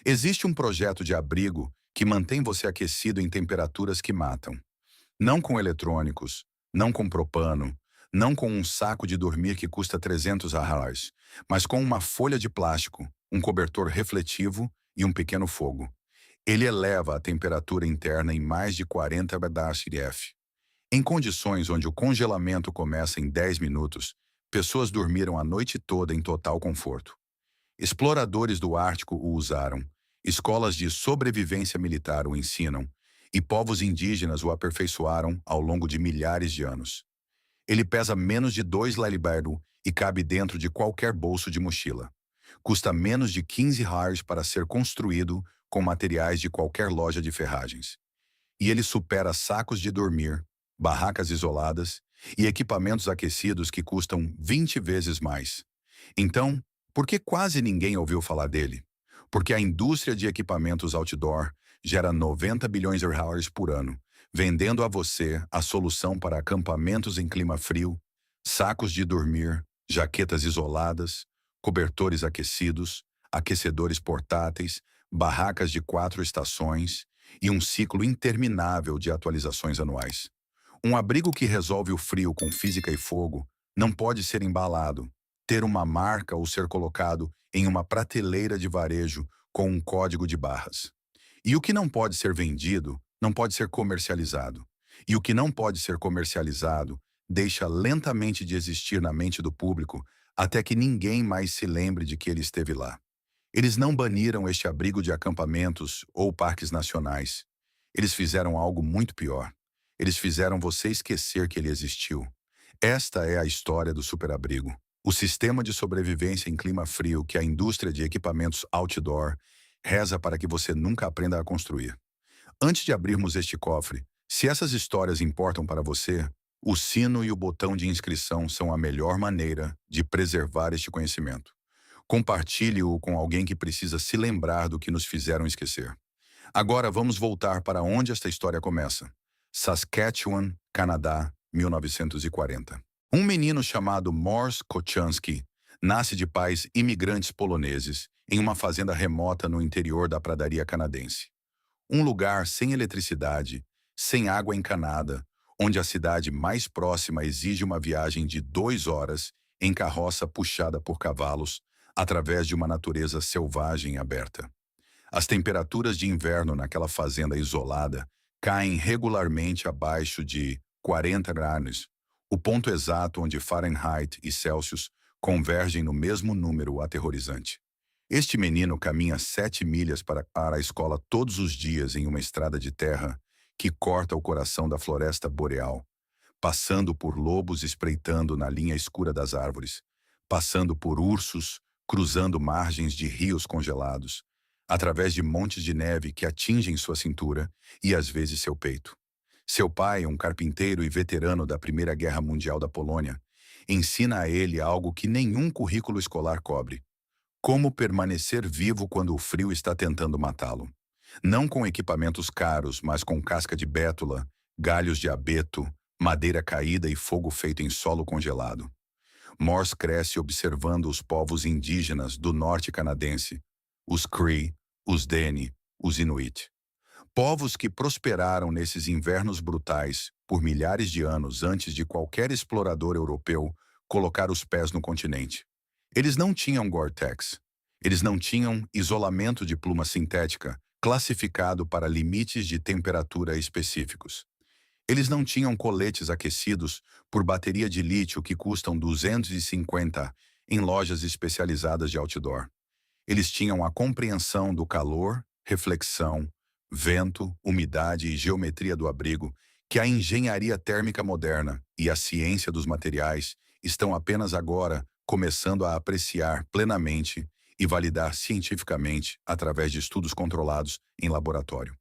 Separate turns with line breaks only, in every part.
Existe um projeto de abrigo que mantém você aquecido em temperaturas que matam. Não com eletrônicos, não com propano, não com um saco de dormir que custa R$ 300, mas com uma folha de plástico, um cobertor refletivo e um pequeno fogo. Ele eleva a temperatura interna em mais de 40 °C. Em condições onde o congelamento começa em 10 minutos, pessoas dormiram a noite toda em total conforto. Exploradores do Ártico o usaram, escolas de sobrevivência militar o ensinam, e povos indígenas o aperfeiçoaram ao longo de milhares de anos. Ele pesa menos de 2 kg e cabe dentro de qualquer bolso de mochila. Custa menos de R$ 15 para ser construído com materiais de qualquer loja de ferragens. E ele supera sacos de dormir, barracas isoladas e equipamentos aquecidos que custam 20 vezes mais. Então, por que quase ninguém ouviu falar dele? Porque a indústria de equipamentos outdoor gera 90 bilhões de reais por ano, vendendo a você a solução para acampamentos em clima frio, sacos de dormir, jaquetas isoladas, cobertores aquecidos, aquecedores portáteis, barracas de 4 estações e um ciclo interminável de atualizações anuais. Um abrigo que resolve o frio com física e fogo não pode ser embalado, ter uma marca ou ser colocado em uma prateleira de varejo com um código de barras. E o que não pode ser vendido, não pode ser comercializado. E o que não pode ser comercializado deixa lentamente de existir na mente do público até que ninguém mais se lembre de que ele esteve lá. Eles não baniram este abrigo de acampamentos ou parques nacionais. Eles fizeram algo muito pior. Eles fizeram você esquecer que ele existiu. Esta é a história do superabrigo. O sistema de sobrevivência em clima frio que a indústria de equipamentos outdoor reza para que você nunca aprenda a construir. Antes de abrirmos este cofre, se essas histórias importam para você, o sino e o botão de inscrição são a melhor maneira de preservar este conhecimento. Compartilhe-o com alguém que precisa se lembrar do que nos fizeram esquecer. Agora vamos voltar para onde esta história começa. Saskatchewan, Canadá, 1940. Um menino chamado Morse Kochanski nasce de pais imigrantes poloneses em uma fazenda remota no interior da pradaria canadense. Um lugar sem eletricidade, sem água encanada, onde a cidade mais próxima exige uma viagem de 2 horas em carroça puxada por cavalos, através de uma natureza selvagem e aberta. As temperaturas de inverno naquela fazenda isolada caem regularmente abaixo de 40 graus, o ponto exato onde Fahrenheit e Celsius convergem no mesmo número aterrorizante. Este menino caminha 7 milhas para a escola todos os dias em uma estrada de terra que corta o coração da floresta boreal, passando por lobos espreitando na linha escura das árvores, passando por ursos, cruzando margens de rios congelados, através de montes de neve que atingem sua cintura e às vezes seu peito. Seu pai, um carpinteiro e veterano da Primeira Guerra Mundial da Polônia, ensina a ele algo que nenhum currículo escolar cobre: como permanecer vivo quando o frio está tentando matá-lo. Não com equipamentos caros, mas com casca de bétula, galhos de abeto, madeira caída e fogo feito em solo congelado. Morse cresce observando os povos indígenas do norte canadense, os Cree, os Dene, os Inuit. Povos que prosperaram nesses invernos brutais por milhares de anos antes de qualquer explorador europeu colocar os pés no continente. Eles não tinham Gore-Tex. Eles não tinham isolamento de pluma sintética classificado para limites de temperatura específicos. Eles não tinham coletes aquecidos por bateria de lítio que custam 250 em lojas especializadas de outdoor. Eles tinham a compreensão do calor, reflexão, vento, umidade e geometria do abrigo que a engenharia térmica moderna e a ciência dos materiais estão apenas agora começando a apreciar plenamente e validar cientificamente através de estudos controlados em laboratório.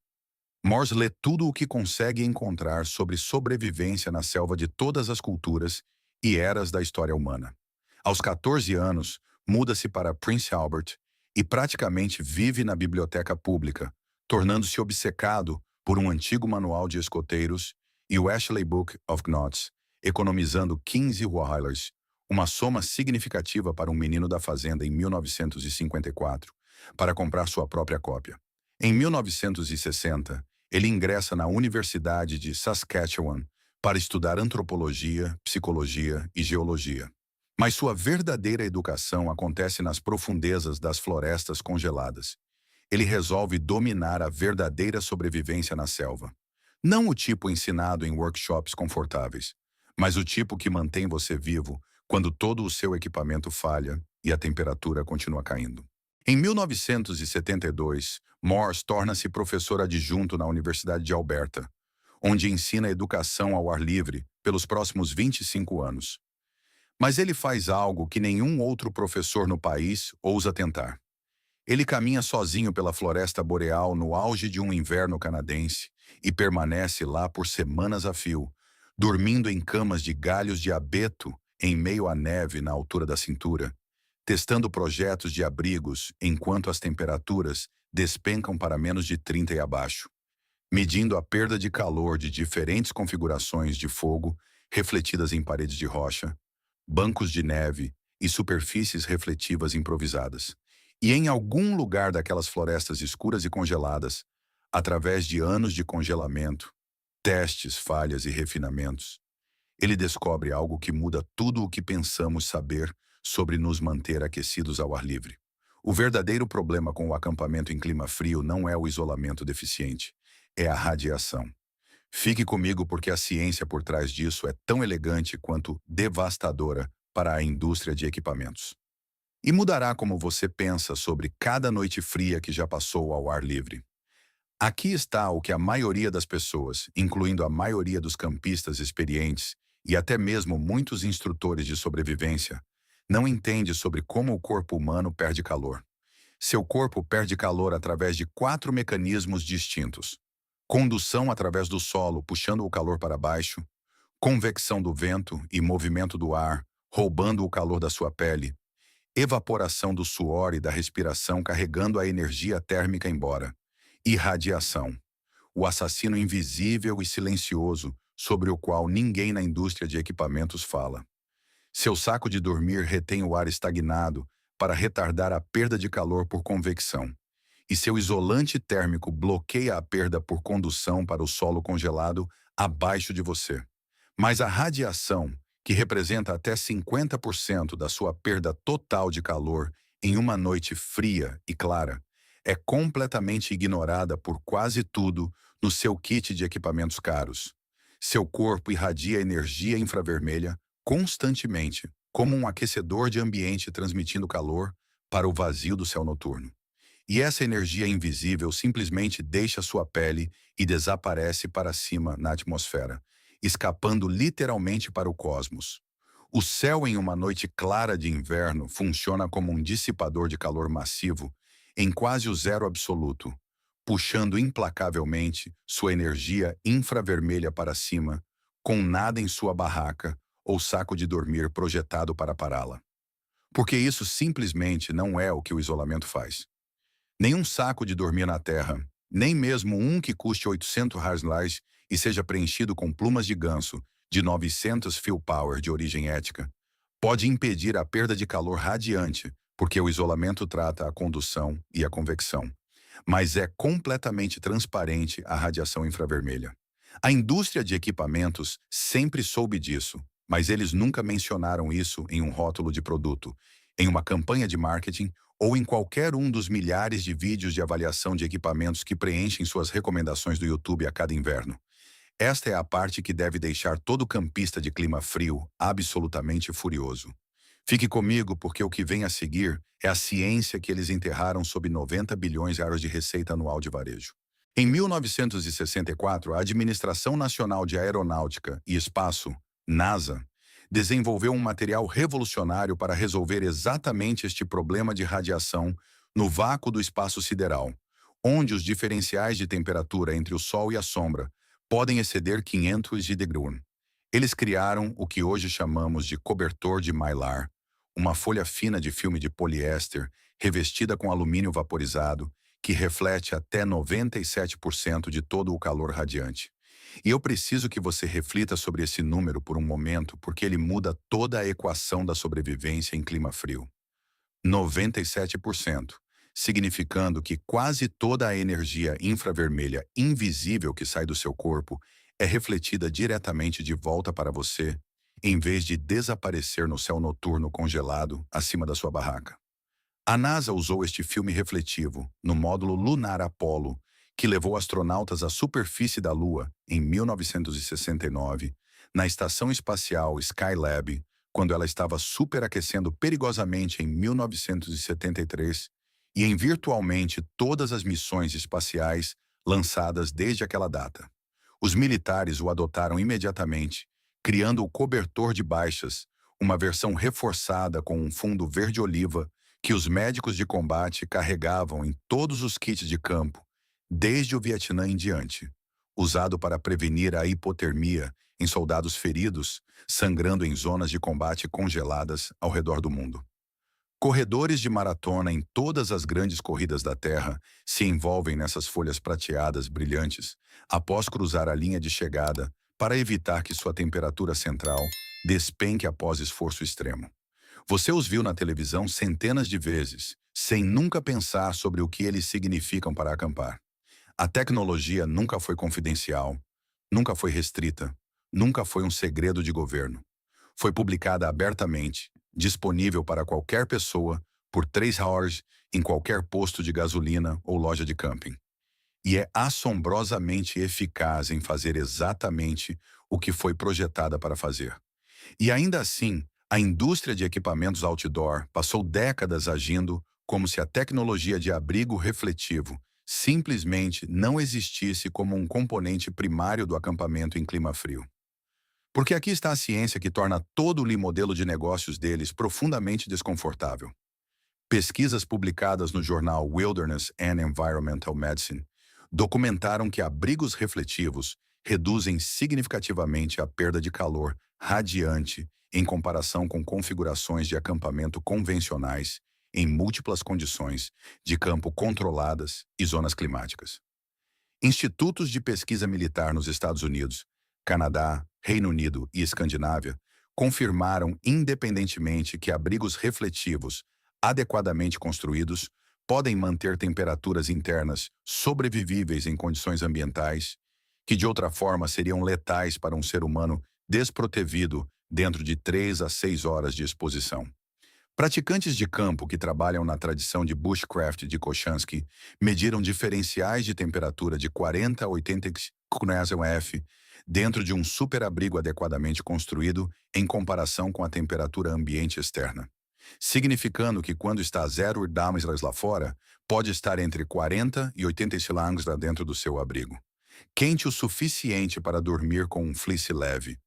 Morse lê tudo o que consegue encontrar sobre sobrevivência na selva de todas as culturas e eras da história humana. Aos 14 anos, muda-se para Prince Albert e praticamente vive na biblioteca pública, tornando-se obcecado por um antigo manual de escoteiros e o Ashley Book of Knots, economizando 15 Whalers, uma soma significativa para um menino da fazenda em 1954, para comprar sua própria cópia. Em 1960, ele ingressa na Universidade de Saskatchewan para estudar antropologia, psicologia e geologia. Mas sua verdadeira educação acontece nas profundezas das florestas congeladas. Ele resolve dominar a verdadeira sobrevivência na selva. Não o tipo ensinado em workshops confortáveis, mas o tipo que mantém você vivo quando todo o seu equipamento falha e a temperatura continua caindo. Em 1972, Morse torna-se professor adjunto na Universidade de Alberta, onde ensina educação ao ar livre pelos próximos 25 anos. Mas ele faz algo que nenhum outro professor no país ousa tentar. Ele caminha sozinho pela floresta boreal no auge de um inverno canadense e permanece lá por semanas a fio, dormindo em camas de galhos de abeto em meio à neve na altura da cintura, testando projetos de abrigos enquanto as temperaturas despencam para menos de 30 e abaixo, medindo a perda de calor de diferentes configurações de fogo refletidas em paredes de rocha, bancos de neve e superfícies refletivas improvisadas. E em algum lugar daquelas florestas escuras e congeladas, através de anos de congelamento, testes, falhas e refinamentos, ele descobre algo que muda tudo o que pensamos saber sobre nos manter aquecidos ao ar livre. O verdadeiro problema com o acampamento em clima frio não é o isolamento deficiente, é a radiação. Fique comigo porque a ciência por trás disso é tão elegante quanto devastadora para a indústria de equipamentos. E mudará como você pensa sobre cada noite fria que já passou ao ar livre. Aqui está o que a maioria das pessoas, incluindo a maioria dos campistas experientes e até mesmo muitos instrutores de sobrevivência, não entende sobre como o corpo humano perde calor. Seu corpo perde calor através de 4 mecanismos distintos: condução através do solo, puxando o calor para baixo; convecção do vento e movimento do ar, roubando o calor da sua pele; evaporação do suor e da respiração, carregando a energia térmica embora; e radiação, o assassino invisível e silencioso sobre o qual ninguém na indústria de equipamentos fala. Seu saco de dormir retém o ar estagnado para retardar a perda de calor por convecção, e seu isolante térmico bloqueia a perda por condução para o solo congelado abaixo de você. Mas a radiação, que representa até 50% da sua perda total de calor em uma noite fria e clara, é completamente ignorada por quase tudo no seu kit de equipamentos caros. Seu corpo irradia energia infravermelha constantemente, como um aquecedor de ambiente transmitindo calor para o vazio do céu noturno. E essa energia invisível simplesmente deixa sua pele e desaparece para cima na atmosfera, escapando literalmente para o cosmos. O céu em uma noite clara de inverno funciona como um dissipador de calor massivo em quase o zero absoluto, puxando implacavelmente sua energia infravermelha para cima, com nada em sua barraca ou saco de dormir projetado para pará-la. Porque isso simplesmente não é o que o isolamento faz. Nenhum saco de dormir na Terra, nem mesmo um que custe 800 reais e seja preenchido com plumas de ganso de 900 fill-power de origem ética, pode impedir a perda de calor radiante, porque o isolamento trata a condução e a convecção. Mas é completamente transparente a radiação infravermelha. A indústria de equipamentos sempre soube disso, mas eles nunca mencionaram isso em um rótulo de produto, em uma campanha de marketing ou em qualquer um dos milhares de vídeos de avaliação de equipamentos que preenchem suas recomendações do YouTube a cada inverno. Esta é a parte que deve deixar todo campista de clima frio absolutamente furioso. Fique comigo porque o que vem a seguir é a ciência que eles enterraram sob 90 bilhões de euros de receita anual de varejo. Em 1964, a Administração Nacional de Aeronáutica e Espaço, NASA, desenvolveu um material revolucionário para resolver exatamente este problema de radiação no vácuo do espaço sideral, onde os diferenciais de temperatura entre o Sol e a sombra podem exceder 500 de Degrun. Eles criaram o que hoje chamamos de cobertor de mylar, uma folha fina de filme de poliéster revestida com alumínio vaporizado que reflete até 97% de todo o calor radiante. E eu preciso que você reflita sobre esse número por um momento, porque ele muda toda a equação da sobrevivência em clima frio. 97%. significando que quase toda a energia infravermelha invisível que sai do seu corpo é refletida diretamente de volta para você, em vez de desaparecer no céu noturno congelado acima da sua barraca. A NASA usou este filme refletivo no módulo lunar Apollo, que levou astronautas à superfície da Lua em 1969, na estação espacial Skylab, quando ela estava superaquecendo perigosamente em 1973, e em virtualmente todas as missões espaciais lançadas desde aquela data. Os militares o adotaram imediatamente, criando o cobertor de baixas, uma versão reforçada com um fundo verde-oliva que os médicos de combate carregavam em todos os kits de campo, desde o Vietnã em diante, usado para prevenir a hipotermia em soldados feridos, sangrando em zonas de combate congeladas ao redor do mundo. Corredores de maratona em todas as grandes corridas da Terra se envolvem nessas folhas prateadas brilhantes após cruzar a linha de chegada para evitar que sua temperatura central despenque após esforço extremo. Você os viu na televisão centenas de vezes, sem nunca pensar sobre o que eles significam para acampar. A tecnologia nunca foi confidencial, nunca foi restrita, nunca foi um segredo de governo. Foi publicada abertamente, disponível para qualquer pessoa, por 3 horas, em qualquer posto de gasolina ou loja de camping. E é assombrosamente eficaz em fazer exatamente o que foi projetada para fazer. E ainda assim, a indústria de equipamentos outdoor passou décadas agindo como se a tecnologia de abrigo refletivo simplesmente não existisse como um componente primário do acampamento em clima frio. Porque aqui está a ciência que torna todo o modelo de negócios deles profundamente desconfortável. Pesquisas publicadas no jornal Wilderness and Environmental Medicine documentaram que abrigos refletivos reduzem significativamente a perda de calor radiante em comparação com configurações de acampamento convencionais em múltiplas condições de campo controladas e zonas climáticas. Institutos de pesquisa militar nos Estados Unidos, Canadá, Reino Unido e Escandinávia confirmaram independentemente que abrigos refletivos adequadamente construídos podem manter temperaturas internas sobrevivíveis em condições ambientais, que de outra forma seriam letais para um ser humano desprotegido dentro de 3 a 6 horas de exposição. Praticantes de campo que trabalham na tradição de bushcraft de Koshansky mediram diferenciais de temperatura de 40 a 80 F dentro de um superabrigo adequadamente construído em comparação com a temperatura ambiente externa, significando que quando está a 0 graus lá fora, pode estar entre 40 e 85 graus lá dentro do seu abrigo. Quente o suficiente para dormir com um fleece leve.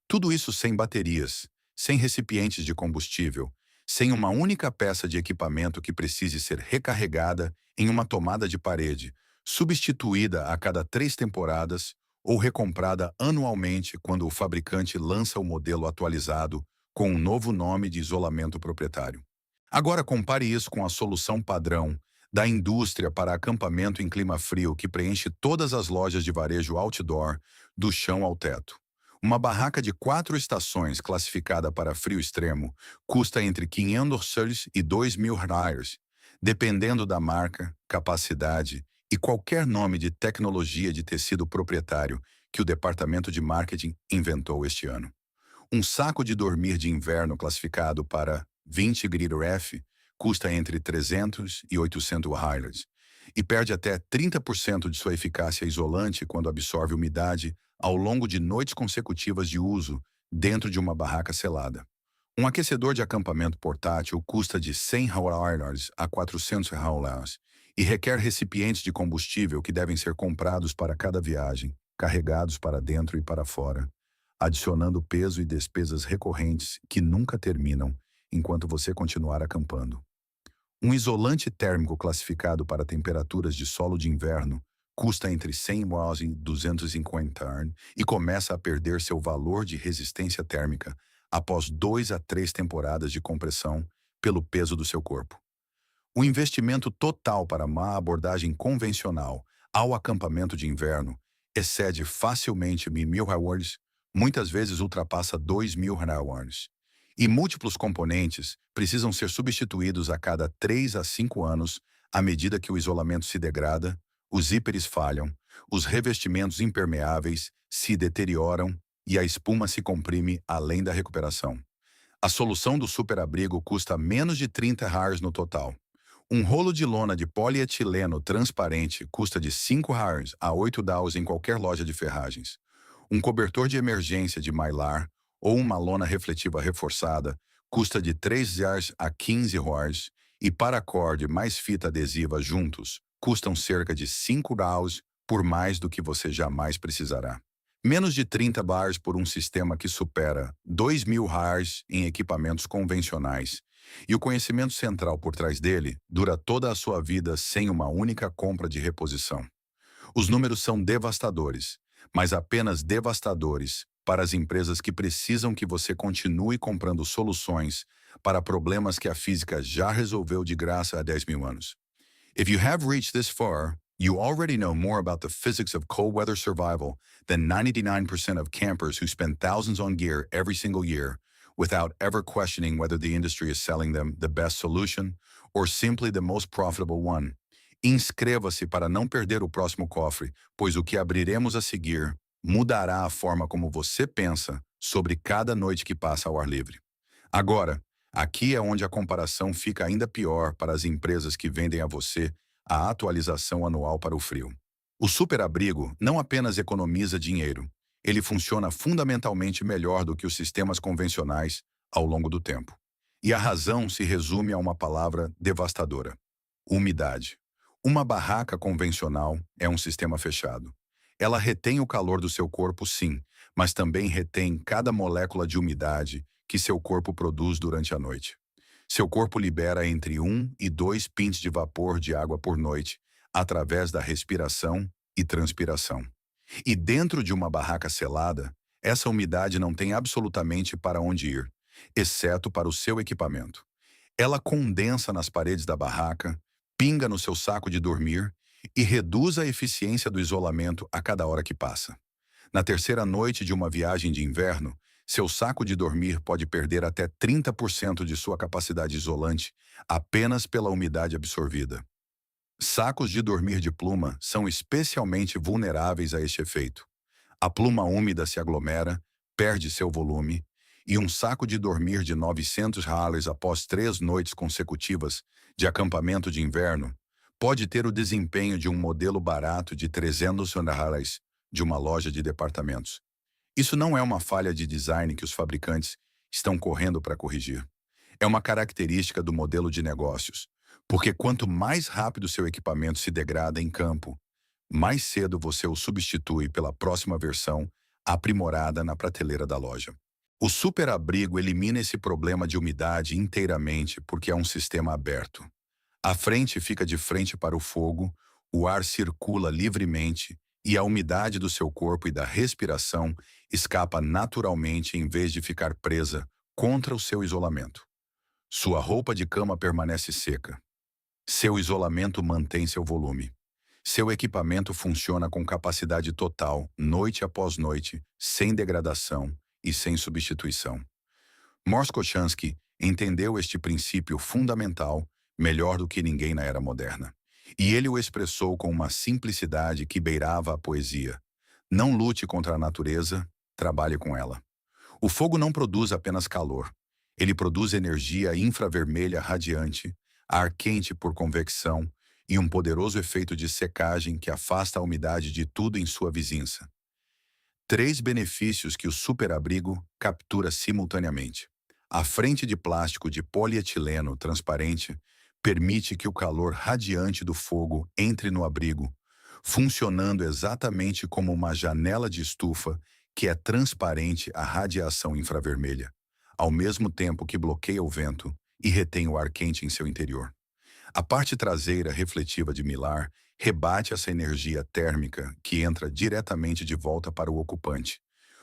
Tudo isso sem baterias, sem recipientes de combustível, sem uma única peça de equipamento que precise ser recarregada em uma tomada de parede, substituída a cada 3 temporadas ou recomprada anualmente quando o fabricante lança o modelo atualizado com um novo nome de isolamento proprietário. Agora compare isso com a solução padrão da indústria para acampamento em clima frio que preenche todas as lojas de varejo outdoor, do chão ao teto. Uma barraca de 4 estações classificada para frio extremo custa entre $500 e $2.000, dependendo da marca, capacidade e qualquer nome de tecnologia de tecido proprietário que o departamento de marketing inventou este ano. Um saco de dormir de inverno classificado para 20 grito F custa entre $300 e $800 e perde até 30% de sua eficácia isolante quando absorve umidade ao longo de noites consecutivas de uso dentro de uma barraca selada. Um aquecedor de acampamento portátil custa de $100 a $400 e requer recipientes de combustível que devem ser comprados para cada viagem, carregados para dentro e para fora, adicionando peso e despesas recorrentes que nunca terminam enquanto você continuar acampando. Um isolante térmico classificado para temperaturas de solo de inverno custa entre 100 e 250 e começa a perder seu valor de resistência térmica após 2 a 3 temporadas de compressão pelo peso do seu corpo. O investimento total para uma abordagem convencional ao acampamento de inverno excede facilmente $1.000, muitas vezes ultrapassa $2.000. E múltiplos componentes precisam ser substituídos a cada 3 a 5 anos À medida que o isolamento se degrada, os zíperes falham, os revestimentos impermeáveis se deterioram e a espuma se comprime além da recuperação. A solução do superabrigo custa menos de $30 no total. Um rolo de lona de polietileno transparente custa de $5 a $8 em qualquer loja de ferragens. Um cobertor de emergência de Mylar ou uma lona refletiva reforçada custa de R$ 3 a R$ 15 e paracord mais fita adesiva juntos custam cerca de $5 por mais do que você jamais precisará. Menos de $30 por um sistema que supera R$ 2.000 em equipamentos convencionais. E o conhecimento central por trás dele dura toda a sua vida sem uma única compra de reposição. Os números são devastadores, mas apenas devastadores para as empresas que precisam que você continue comprando soluções para problemas que a física já resolveu de graça há 10 mil anos. If you have reached this far, you already know more about the physics of cold weather survival than 99% of campers who spend thousands on gear every single year without ever questioning whether the industry is selling them the best solution or simply the most profitable one. Inscreva-se para não perder o próximo cofre, pois o que abriremos a seguir mudará a forma como você pensa sobre cada noite que passa ao ar livre. Agora, aqui é onde a comparação fica ainda pior para as empresas que vendem a você a atualização anual para o frio. O superabrigo não apenas economiza dinheiro, ele funciona fundamentalmente melhor do que os sistemas convencionais ao longo do tempo. E a razão se resume a uma palavra devastadora: umidade. Uma barraca convencional é um sistema fechado. Ela retém o calor do seu corpo, sim, mas também retém cada molécula de umidade que seu corpo produz durante a noite. Seu corpo libera entre 1 e 2 pints de vapor de água por noite, através da respiração e transpiração. E dentro de uma barraca selada, essa umidade não tem absolutamente para onde ir, exceto para o seu equipamento. Ela condensa nas paredes da barraca, pinga no seu saco de dormir e reduz a eficiência do isolamento a cada hora que passa. Na terceira noite de uma viagem de inverno, seu saco de dormir pode perder até 30% de sua capacidade isolante apenas pela umidade absorvida. Sacos de dormir de pluma são especialmente vulneráveis a este efeito. A pluma úmida se aglomera, perde seu volume, e um saco de dormir de $900 após 3 noites consecutivas de acampamento de inverno pode ter o desempenho de um modelo barato de $300 de uma loja de departamentos. Isso não é uma falha de design que os fabricantes estão correndo para corrigir. É uma característica do modelo de negócios, porque quanto mais rápido seu equipamento se degrada em campo, mais cedo você o substitui pela próxima versão aprimorada na prateleira da loja. O superabrigo elimina esse problema de umidade inteiramente porque é um sistema aberto. A frente fica de frente para o fogo, o ar circula livremente e a umidade do seu corpo e da respiração escapa naturalmente em vez de ficar presa contra o seu isolamento. Sua roupa de cama permanece seca. Seu isolamento mantém seu volume. Seu equipamento funciona com capacidade total, noite após noite, sem degradação e sem substituição. Morse Kochanski entendeu este princípio fundamental melhor do que ninguém na era moderna. E ele o expressou com uma simplicidade que beirava a poesia. Não lute contra a natureza, trabalhe com ela. O fogo não produz apenas calor. Ele produz energia infravermelha radiante, ar quente por convecção e um poderoso efeito de secagem que afasta a umidade de tudo em sua vizinhança. 3 benefícios que o superabrigo captura simultaneamente. A frente de plástico de polietileno transparente permite que o calor radiante do fogo entre no abrigo, funcionando exatamente como uma janela de estufa que é transparente à radiação infravermelha, ao mesmo tempo que bloqueia o vento e retém o ar quente em seu interior. A parte traseira refletiva de Mylar rebate essa energia térmica que entra diretamente de volta para o ocupante,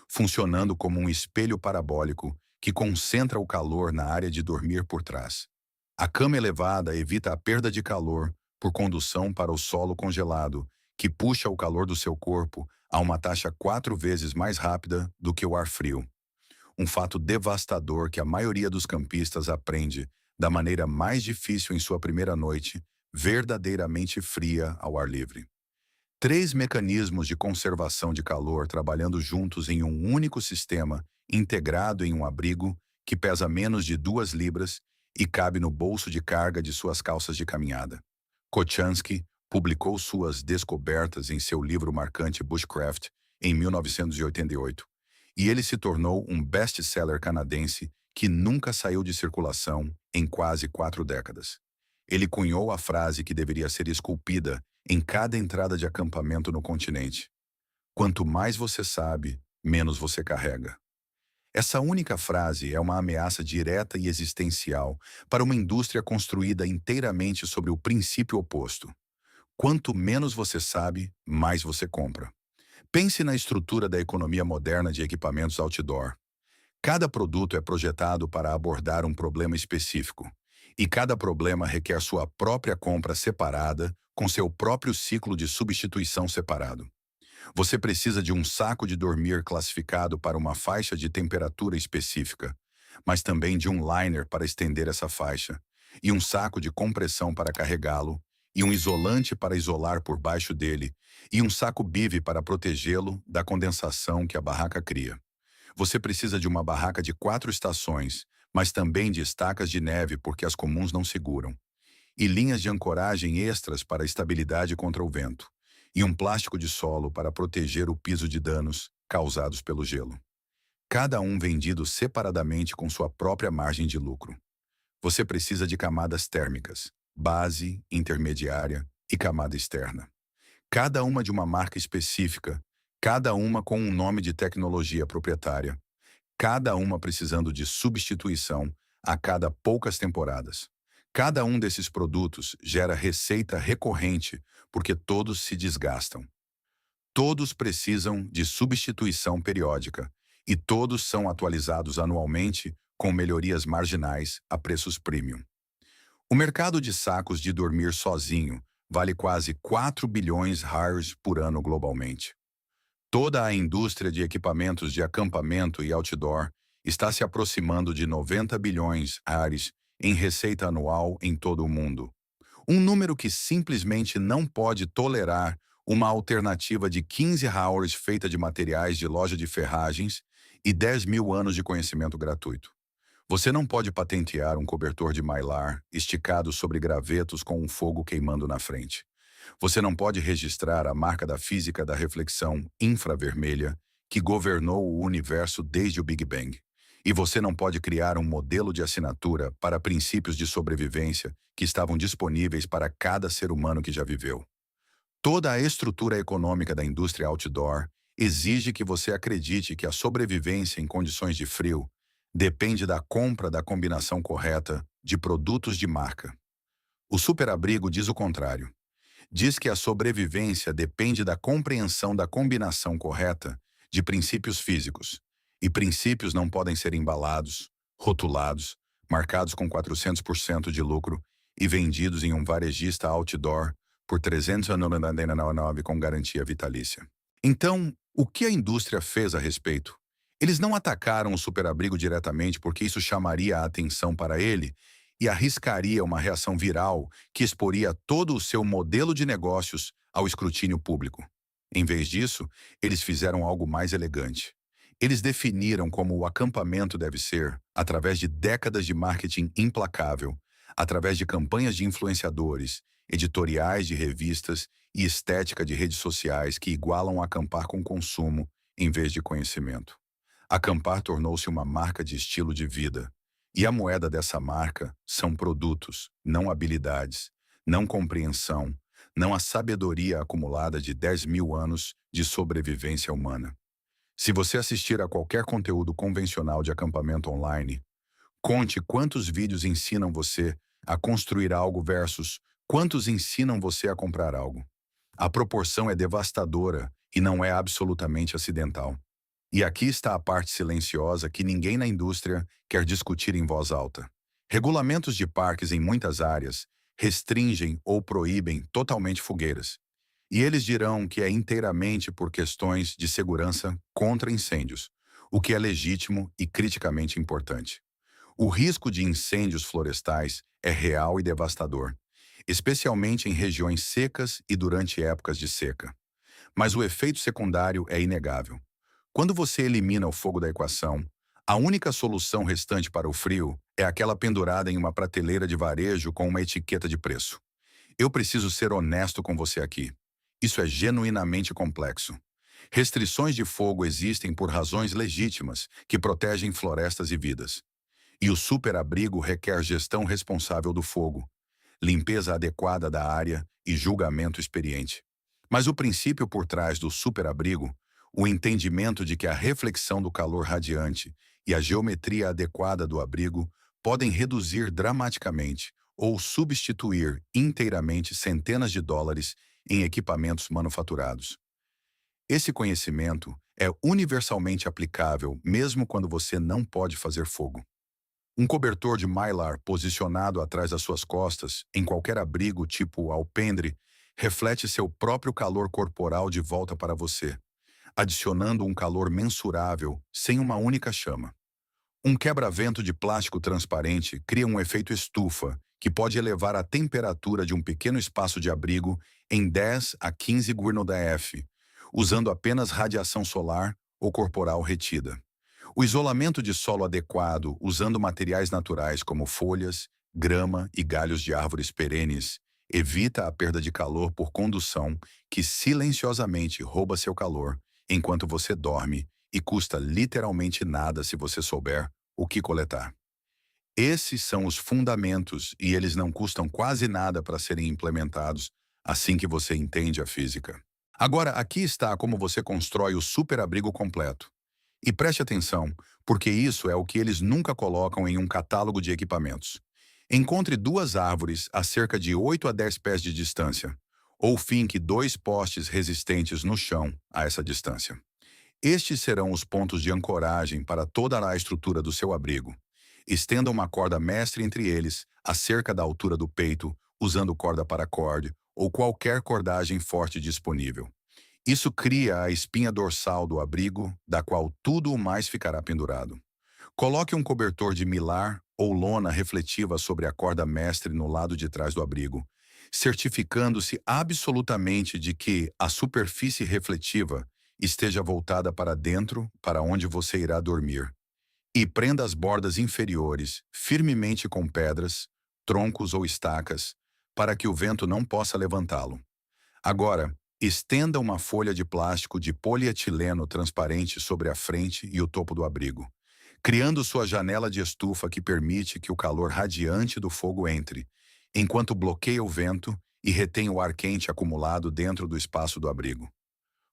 funcionando como um espelho parabólico que concentra o calor na área de dormir por trás. A cama elevada evita a perda de calor por condução para o solo congelado, que puxa o calor do seu corpo a uma taxa 4 vezes mais rápida do que o ar frio. Um fato devastador que a maioria dos campistas aprende da maneira mais difícil em sua primeira noite, verdadeiramente fria ao ar livre. Três mecanismos de conservação de calor trabalhando juntos em um único sistema, integrado em um abrigo que pesa menos de 2 libras e cabe no bolso de carga de suas calças de caminhada. Kochanski publicou suas descobertas em seu livro marcante Bushcraft em 1988, e ele se tornou um best-seller canadense que nunca saiu de circulação em quase 4 décadas. Ele cunhou a frase que deveria ser esculpida em cada entrada de acampamento no continente: quanto mais você sabe, menos você carrega. Essa única frase é uma ameaça direta e existencial para uma indústria construída inteiramente sobre o princípio oposto. Quanto menos você sabe, mais você compra. Pense na estrutura da economia moderna de equipamentos outdoor. Cada produto é projetado para abordar um problema específico, e cada problema requer sua própria compra separada, com seu próprio ciclo de substituição separado. Você precisa de um saco de dormir classificado para uma faixa de temperatura específica, mas também de um liner para estender essa faixa, e um saco de compressão para carregá-lo, e um isolante para isolar por baixo dele, e um saco bivy para protegê-lo da condensação que a barraca cria. Você precisa de uma barraca de 4 estações, mas também de estacas de neve porque as comuns não seguram, e linhas de ancoragem extras para estabilidade contra o vento, e um plástico de solo para proteger o piso de danos causados pelo gelo. Cada um vendido separadamente com sua própria margem de lucro. Você precisa de camadas térmicas, base, intermediária e camada externa. Cada uma de uma marca específica, cada uma com um nome de tecnologia proprietária, cada uma precisando de substituição a cada poucas temporadas. Cada um desses produtos gera receita recorrente porque todos se desgastam. Todos precisam de substituição periódica e todos são atualizados anualmente com melhorias marginais a preços premium. O mercado de sacos de dormir sozinho vale quase 4 bilhões HARs por ano globalmente. Toda a indústria de equipamentos de acampamento e outdoor está se aproximando de 90 bilhões HARs em receita anual em todo o mundo. Um número que simplesmente não pode tolerar uma alternativa de 15 hours feita de materiais de loja de ferragens e 10 mil anos de conhecimento gratuito. Você não pode patentear um cobertor de mylar esticado sobre gravetos com um fogo queimando na frente. Você não pode registrar a marca da física da reflexão infravermelha que governou o universo desde o Big Bang. E você não pode criar um modelo de assinatura para princípios de sobrevivência que estavam disponíveis para cada ser humano que já viveu. Toda a estrutura econômica da indústria outdoor exige que você acredite que a sobrevivência em condições de frio depende da compra da combinação correta de produtos de marca. O superabrigo diz o contrário. Diz que a sobrevivência depende da compreensão da combinação correta de princípios físicos, e princípios não podem ser embalados, rotulados, marcados com 400% de lucro e vendidos em um varejista outdoor por R$399 com garantia vitalícia. Então, o que a indústria fez a respeito? Eles não atacaram o superabrigo diretamente porque isso chamaria a atenção para ele e arriscaria uma reação viral que exporia todo o seu modelo de negócios ao escrutínio público. Em vez disso, eles fizeram algo mais elegante. Eles definiram como o acampamento deve ser através de décadas de marketing implacável, através de campanhas de influenciadores, editoriais de revistas e estética de redes sociais que igualam acampar com consumo em vez de conhecimento. Acampar tornou-se uma marca de estilo de vida. E a moeda dessa marca são produtos, não habilidades, não compreensão, não a sabedoria acumulada de 10 mil anos de sobrevivência humana. Se você assistir a qualquer conteúdo convencional de acampamento online, conte quantos vídeos ensinam você a construir algo versus quantos ensinam você a comprar algo. A proporção é devastadora e não é absolutamente acidental. E aqui está a parte silenciosa que ninguém na indústria quer discutir em voz alta. Regulamentos de parques em muitas áreas restringem ou proíbem totalmente fogueiras. E eles dirão que é inteiramente por questões de segurança contra incêndios, o que é legítimo e criticamente importante. O risco de incêndios florestais é real e devastador. especialmente em regiões secas e durante épocas de seca. Mas o efeito secundário é inegável. Quando você elimina o fogo da equação, a única solução restante para o frio é aquela pendurada em uma prateleira de varejo com uma etiqueta de preço. Eu preciso ser honesto com você aqui. Isso é genuinamente complexo. Restrições de fogo existem por razões legítimas que protegem florestas e vidas. E o superabrigo requer gestão responsável do fogo, limpeza adequada da área e julgamento experiente. Mas o princípio por trás do superabrigo, o entendimento de que a reflexão do calor radiante e a geometria adequada do abrigo podem reduzir dramaticamente ou substituir inteiramente centenas de dólares em equipamentos manufaturados. Esse conhecimento é universalmente aplicável mesmo quando você não pode fazer fogo. Um cobertor de mylar posicionado atrás das suas costas, em qualquer abrigo tipo alpendre, reflete seu próprio calor corporal de volta para você, adicionando um calor mensurável sem uma única chama. Um quebra-vento de plástico transparente cria um efeito estufa, que pode elevar a temperatura de um pequeno espaço de abrigo em 10 a 15 Grn.F, usando apenas radiação solar ou corporal retida. O isolamento de solo adequado, usando materiais naturais como folhas, grama e galhos de árvores perenes, evita a perda de calor por condução que silenciosamente rouba seu calor enquanto você dorme e custa literalmente nada se você souber o que coletar. Esses são os fundamentos e eles não custam quase nada para serem implementados assim que você entende a física. Agora, aqui está como você constrói o superabrigo completo. E preste atenção, porque isso é o que eles nunca colocam em um catálogo de equipamentos. Encontre duas árvores a cerca de 8 a 10 pés de distância, ou finque dois postes resistentes no chão a essa distância. Estes serão os pontos de ancoragem para toda a estrutura do seu abrigo. Estenda uma corda mestre entre eles, a cerca da altura do peito, usando corda paracord ou qualquer cordagem forte disponível. Isso cria a espinha dorsal do abrigo, da qual tudo o mais ficará pendurado. Coloque um cobertor de mylar ou lona refletiva sobre a corda mestre no lado de trás do abrigo, certificando-se absolutamente de que a superfície refletiva esteja voltada para dentro, para onde você irá dormir. E prenda as bordas inferiores firmemente com pedras, troncos ou estacas, para que o vento não possa levantá-lo. Agora, estenda uma folha de plástico de polietileno transparente sobre a frente e o topo do abrigo, criando sua janela de estufa que permite que o calor radiante do fogo entre, enquanto bloqueia o vento e retém o ar quente acumulado dentro do espaço do abrigo.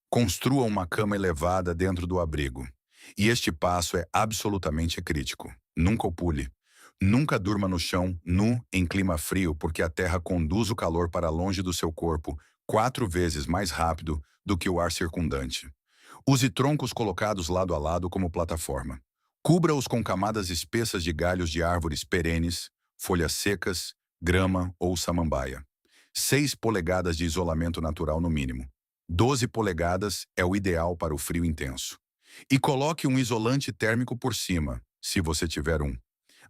Construa uma cama elevada dentro do abrigo. E este passo é absolutamente crítico. Nunca o pule. Nunca durma no chão, nu, em clima frio, porque a terra conduz o calor para longe do seu corpo 4 vezes mais rápido do que o ar circundante. Use troncos colocados lado a lado como plataforma. Cubra-os com camadas espessas de galhos de árvores perenes, folhas secas, grama ou samambaia. 6 polegadas de isolamento natural no mínimo. 12 polegadas é o ideal para o frio intenso. E coloque um isolante térmico por cima, se você tiver um.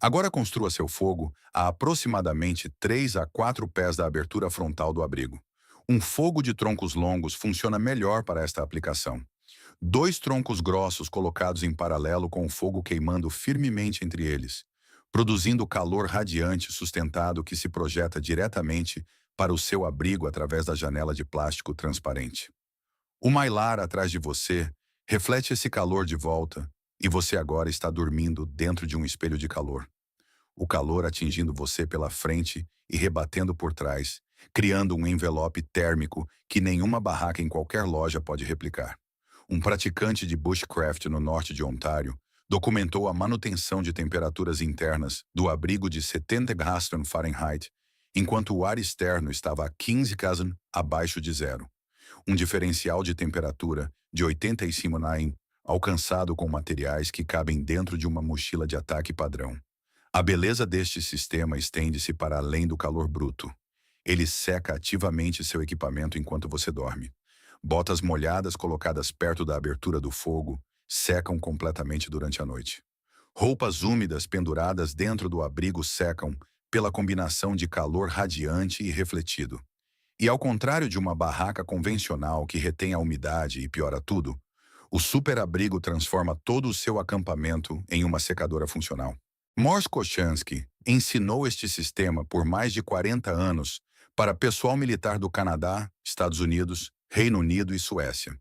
Agora construa seu fogo a aproximadamente 3 a 4 pés da abertura frontal do abrigo. Um fogo de troncos longos funciona melhor para esta aplicação. 2 troncos grossos colocados em paralelo com o fogo queimando firmemente entre eles, produzindo calor radiante sustentado que se projeta diretamente para o seu abrigo através da janela de plástico transparente. O mylar atrás de você reflete esse calor de volta e você agora está dormindo dentro de um espelho de calor. O calor atingindo você pela frente e rebatendo por trás, criando um envelope térmico que nenhuma barraca em qualquer loja pode replicar. Um praticante de bushcraft no norte de Ontário documentou a manutenção de temperaturas internas do abrigo de 70 graus Fahrenheit, enquanto o ar externo estava a 15 graus abaixo de zero. Um diferencial de temperatura de 85 alcançado com materiais que cabem dentro de uma mochila de ataque padrão. A beleza deste sistema estende-se para além do calor bruto. Ele seca ativamente seu equipamento enquanto você dorme. Botas molhadas colocadas perto da abertura do fogo secam completamente durante a noite. Roupas úmidas penduradas dentro do abrigo secam pela combinação de calor radiante e refletido. E ao contrário de uma barraca convencional que retém a umidade e piora tudo, o superabrigo transforma todo o seu acampamento em uma secadora funcional. Morse Kochanski ensinou este sistema por mais de 40 anos para pessoal militar do Canadá, Estados Unidos, Reino Unido e Suécia.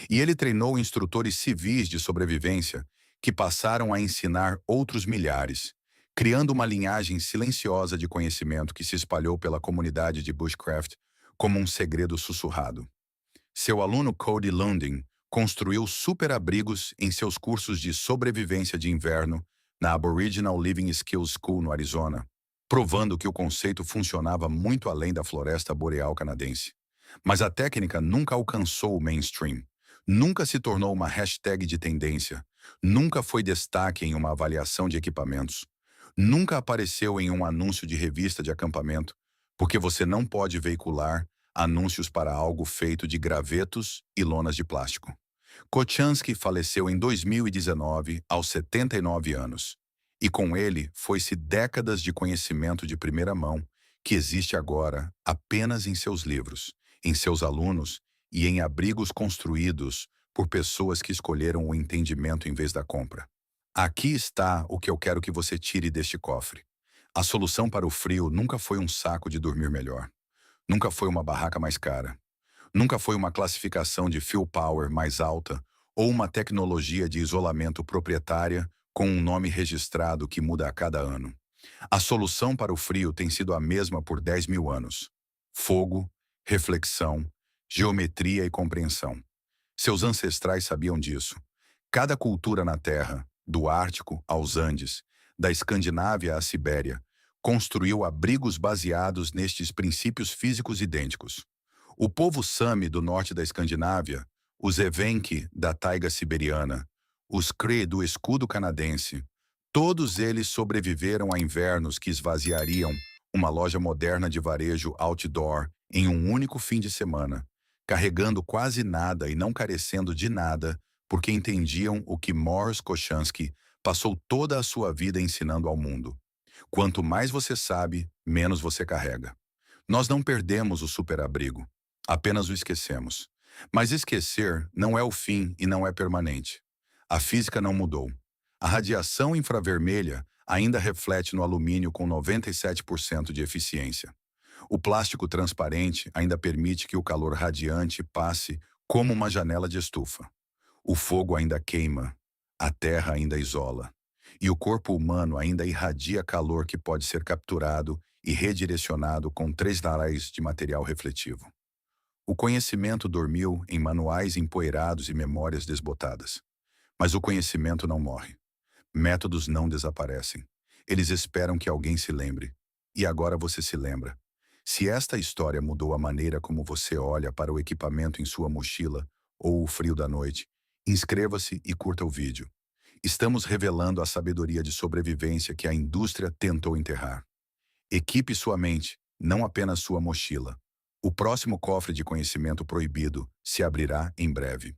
E ele treinou instrutores civis de sobrevivência que passaram a ensinar outros milhares, criando uma linhagem silenciosa de conhecimento que se espalhou pela comunidade de bushcraft como um segredo sussurrado. Seu aluno Cody Lundin construiu superabrigos em seus cursos de sobrevivência de inverno na Aboriginal Living Skills School no Arizona, provando que o conceito funcionava muito além da floresta boreal canadense. Mas a técnica nunca alcançou o mainstream, nunca se tornou uma hashtag de tendência, nunca foi destaque em uma avaliação de equipamentos, nunca apareceu em um anúncio de revista de acampamento, porque você não pode veicular anúncios para algo feito de gravetos e lonas de plástico. Kochanski faleceu em 2019, aos 79 anos. E com ele foi-se décadas de conhecimento de primeira mão que existe agora apenas em seus livros, em seus alunos e em abrigos construídos por pessoas que escolheram o entendimento em vez da compra. Aqui está o que eu quero que você tire deste cofre. A solução para o frio nunca foi um saco de dormir melhor. Nunca foi uma barraca mais cara. Nunca foi uma classificação de fuel power mais alta ou uma tecnologia de isolamento proprietária com um nome registrado que muda a cada ano. A solução para o frio tem sido a mesma por 10 mil anos. Fogo, reflexão, geometria e compreensão. Seus ancestrais sabiam disso. Cada cultura na Terra, do Ártico aos Andes, da Escandinávia à Sibéria, construiu abrigos baseados nestes princípios físicos idênticos. O povo Sami do norte da Escandinávia, os Evenki da taiga siberiana, os Cree do escudo canadense, todos eles sobreviveram a invernos que esvaziariam uma loja moderna de varejo outdoor em um único fim de semana, carregando quase nada e não carecendo de nada, porque entendiam o que Morse Kochanski passou toda a sua vida ensinando ao mundo. Quanto mais você sabe, menos você carrega. Nós não perdemos o superabrigo, apenas o esquecemos. Mas esquecer não é o fim e não é permanente. A física não mudou. A radiação infravermelha ainda reflete no alumínio com 97% de eficiência. O plástico transparente ainda permite que o calor radiante passe como uma janela de estufa. O fogo ainda queima, a terra ainda isola. E o corpo humano ainda irradia calor que pode ser capturado e redirecionado com 3 narais de material refletivo. O conhecimento dormiu em manuais empoeirados e memórias desbotadas. Mas o conhecimento não morre. Métodos não desaparecem. Eles esperam que alguém se lembre. E agora você se lembra. Se esta história mudou a maneira como você olha para o equipamento em sua mochila ou o frio da noite, inscreva-se e curta o vídeo. Estamos revelando a sabedoria de sobrevivência que a indústria tentou enterrar. Equipe sua mente, não apenas sua mochila. O próximo cofre de conhecimento proibido se abrirá em breve.